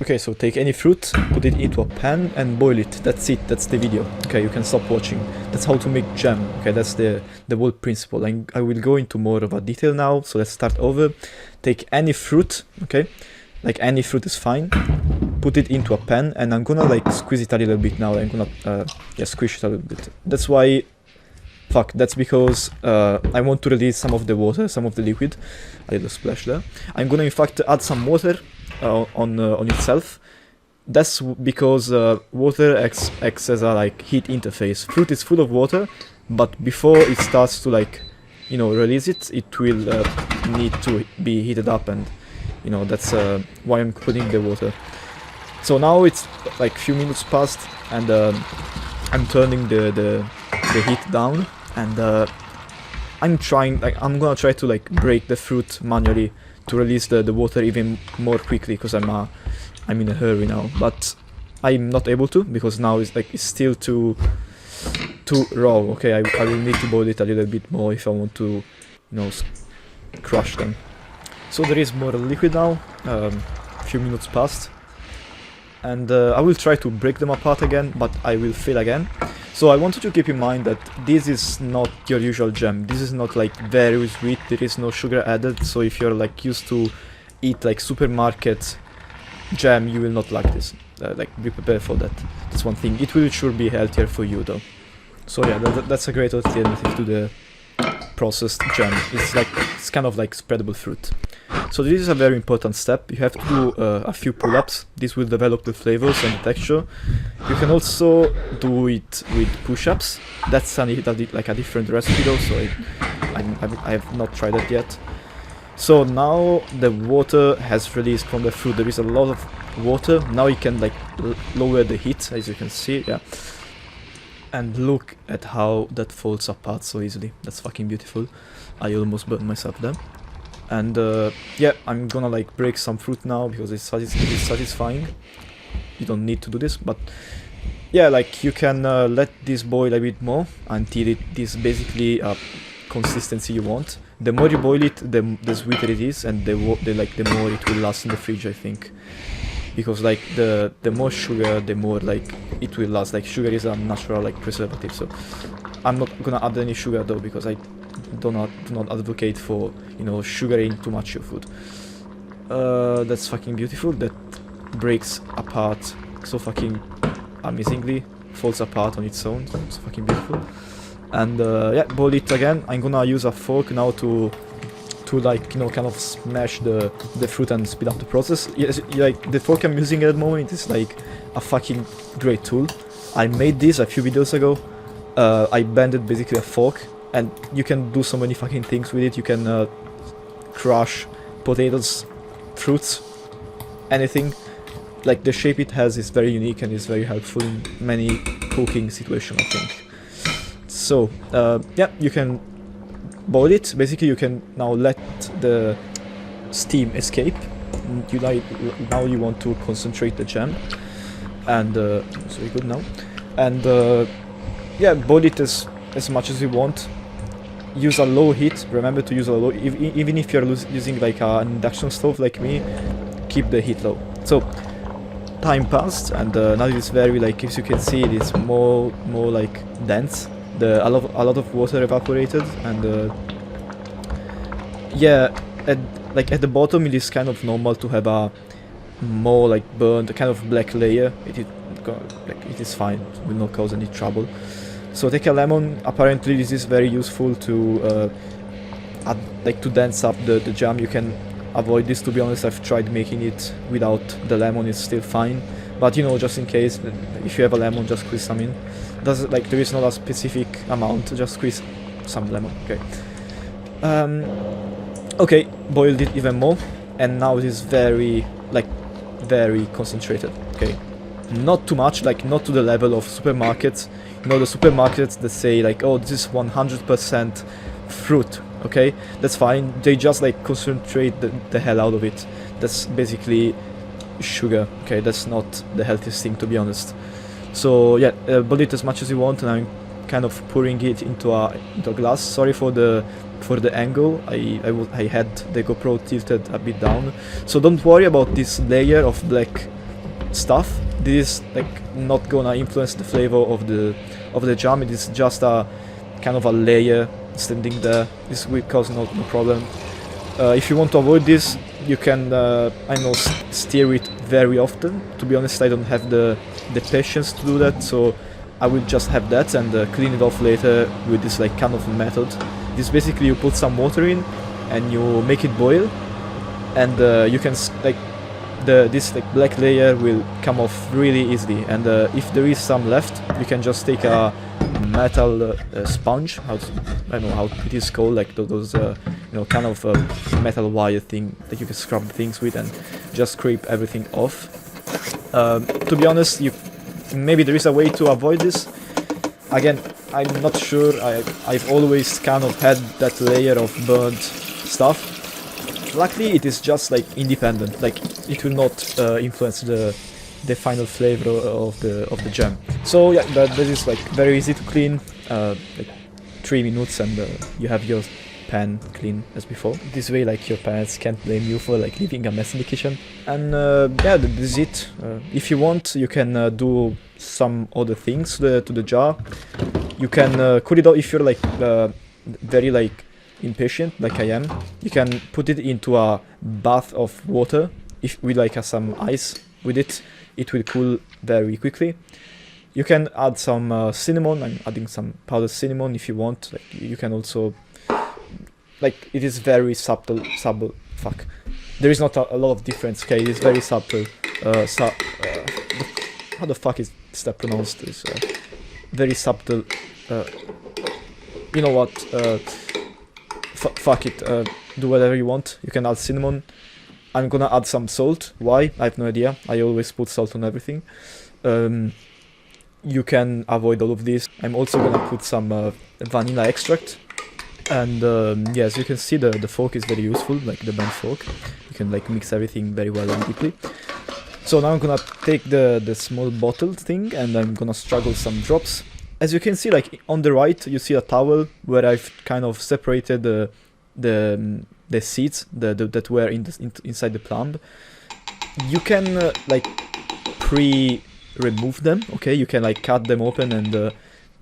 Okay, so take any fruit, put it into a pan and boil it. That's it, that's the video. Okay, you can stop watching. That's how to make jam. Okay, that's the whole principle. And I will go into more of a detail now, so let's start over. Take any fruit, okay? Like any fruit is fine. Put it into a pan and I'm gonna like squeeze it a little bit now. I'm gonna squish it a little bit. That's why, that's because I want to release some of the water, some of the liquid. A little splash there. I'm gonna in fact add some water on itself. That's because water acts as a like heat interface. Fruit is full of water, but before it starts to like, you know, release it, it will need to be heated up, and you know that's why I'm putting the water. So now it's like few minutes past, and I'm turning the heat down, and I'm gonna try to like break the fruit manually to release the water even more quickly, because I'm in a hurry now, but I'm not able to because now it's still too raw. Okay, I will need to boil it a little bit more if I want to, you know, crush them. So there is more liquid now. A few minutes passed, and I will try to break them apart again, but I will fail again. So I wanted to keep in mind that this is not your usual jam. This is not like very sweet. There is no sugar added. So if you're like used to eat like supermarket jam, you will not like this. Like be prepared for that. That's one thing. It will sure be healthier for you though. So yeah, that's a great alternative to the processed jam. It's kind of like spreadable fruit. So this is a very important step. You have to do a few pull-ups. This will develop the flavors and the texture. You can also do it with push-ups. That's like a different recipe though, so I have not tried that yet. So now the water has released from the fruit. There is a lot of water. Now you can like lower the heat, as you can see, yeah. And look at how that falls apart so easily. That's fucking beautiful. I almost burned myself there. And yeah, I'm gonna like break some fruit now because it's satisfying. You don't need to do this, but yeah, like you can let this boil a bit more until it is basically a consistency you want. The more you boil it, the sweeter it is, and the more it will last in the fridge, I think. Because like the more sugar, the more like it will last. Like sugar is a natural like preservative, so I'm not gonna add any sugar though, because I do not advocate for, you know, sugaring too much your food. That's fucking beautiful. That breaks apart so fucking amazingly, falls apart on its own. It's fucking beautiful. And yeah, boil it again. I'm gonna use a fork now to like, you know, kind of smash the fruit and speed up the process. Yes, like the fork I'm using at the moment is like a fucking great tool. I made this a few videos ago. I bended basically a fork, and you can do so many fucking things with it. You can crush potatoes, fruits, anything. Like the shape it has is very unique and is very helpful in many cooking situations, I think. So yeah, you can boil it. Basically you can now let the steam escape. Now you want to concentrate the jam, and it's very good now. And yeah, boil it as much as you want. Use a low heat. Remember to use a low, even if you're using like an induction stove like me, keep the heat low. So time passed, and now it's very, like, as you can see, it is more like dense. A lot of water evaporated, and yeah, at the bottom it is kind of normal to have a more like burnt kind of black layer. It is fine, it will not cause any trouble. So take a lemon. Apparently this is very useful to to dense up the jam. You can avoid this, to be honest. I've tried making it without the lemon, it's still fine, but you know, just in case, if you have a lemon, just squeeze some in. There is not a specific amount, just squeeze some lemon. Okay. Okay, boiled it even more, and now it is very concentrated. Okay, not too much, like not to the level of supermarkets. You know, the supermarkets that say like, oh, this is 100% fruit. Okay, that's fine. They just like concentrate the hell out of it. That's basically sugar. Okay, that's not the healthiest thing, to be honest. So yeah, boil it as much as you want, and I'm kind of pouring it into a glass. Sorry for the angle. I had the GoPro tilted a bit down, so don't worry about this layer of black stuff. This is like not gonna influence the flavor of the jam. It is just a kind of a layer standing there. This will cause no problem. If you want to avoid this, you can I know stir it very often. To be honest, I don't have the patience to do that, so I will just have that and clean it off later with this like kind of method. This basically you put some water in and you make it boil, and you can like this like black layer will come off really easily. And if there is some left, you can just take a metal sponge. I don't know how it is called, like those you know, kind of metal wire thing that you can scrub things with, and just scrape everything off. To be honest, maybe there is a way to avoid this. Again, I'm not sure. I've always kind of had that layer of burnt stuff. Luckily, it is just like independent. Like it will not influence the final flavor of the jam. So yeah, that is like very easy to clean. Like 3 minutes, and you have your pan clean as before. This way, like your parents can't blame you for like leaving a mess in the kitchen. And yeah, this is it. If you want, you can do some other things to the jar. You can cool it off if you're like very like impatient, like I am. You can put it into a bath of water. If we like some ice with it, it will cool very quickly. You can add some cinnamon. I'm adding some powdered cinnamon if you want. Like you can also, like, it is very subtle. Fuck. There is not a lot of difference. Okay, it is very subtle. How the fuck is that pronounced? It's very subtle. You know what? Fuck it. Do whatever you want. You can add cinnamon. I'm gonna add some salt. Why? I have no idea. I always put salt on everything. You can avoid all of this. I'm also gonna put some vanilla extract. And yeah, as you can see, the fork is very useful, like the bent fork. You can like mix everything very well and deeply. So now I'm gonna take the small bottle thing, and I'm gonna struggle some drops. As you can see, like on the right, you see a towel where I've kind of separated the seeds that were inside the plum. You can like remove them. Okay, you can like cut them open and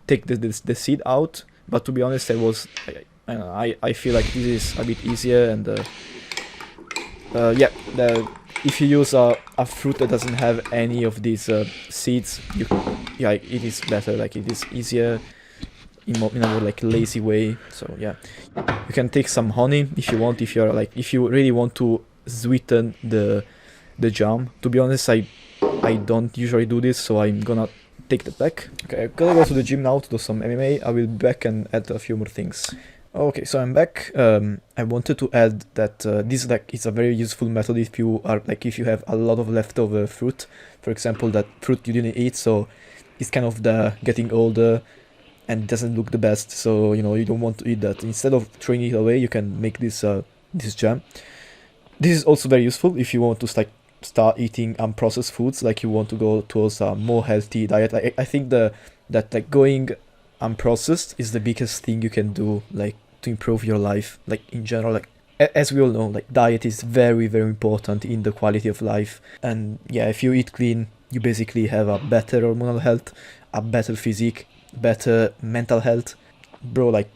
take the seed out. But to be honest, I feel like this is a bit easier, and yeah, if you use a fruit that doesn't have any of these seeds, yeah, it is better. Like it is easier in a more like lazy way. So yeah, you can take some honey if you want. If you really want to sweeten the jam. To be honest, I don't usually do this, so I'm gonna take that back. Okay, I'm gonna go to the gym now to do some MMA. I will be back and add a few more things. Okay, so I'm back. I wanted to add that this is a very useful method if you have a lot of leftover fruit. For example, that fruit you didn't eat, so it's kind of getting older and doesn't look the best. So you know you don't want to eat that. Instead of throwing it away, you can make this jam. This is also very useful if you want to start eating unprocessed foods, like you want to go towards a more healthy diet. I think that going unprocessed is the biggest thing you can do, like to improve your life, like in general. Like as we all know, like diet is very, very important in the quality of life. And yeah, if you eat clean, you basically have a better hormonal health, a better physique, better mental health. Bro, like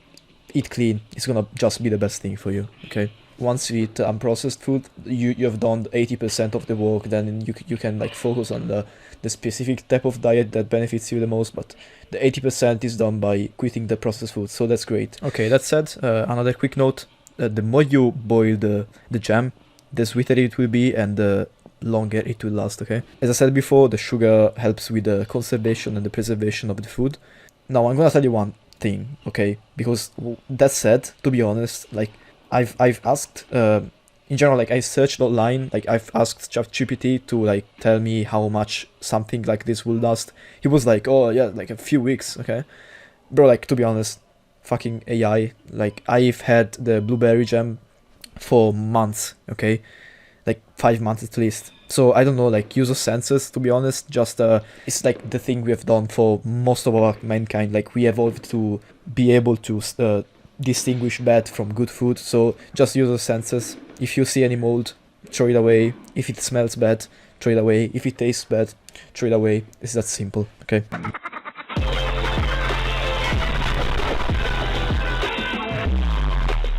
eat clean, it's gonna just be the best thing for you. Okay, once you eat unprocessed food, you have done 80% of the work. Then you can like focus on the specific type of diet that benefits you the most, but the 80% is done by quitting the processed food, so that's great. Okay, that said, another quick note, the more you boil the jam, the sweeter it will be and the longer it will last. Okay, as I said before, the sugar helps with the conservation and the preservation of the food. Now I'm gonna tell you one thing, okay, because that said, to be honest, like I've asked in general, like I searched online, like I've asked ChatGPT to like tell me how much something like this will last. He was like, oh yeah, like a few weeks. Okay, bro, like to be honest, fucking AI, like I've had the blueberry jam for months. Okay, like 5 months at least. So I don't know, like use of senses, to be honest. Just it's like the thing we have done for most of our mankind. Like we evolved to be able to distinguish bad from good food. So just use your senses. If you see any mold, throw it away. If it smells bad, throw it away. If it tastes bad, throw it away. It's that simple, okay?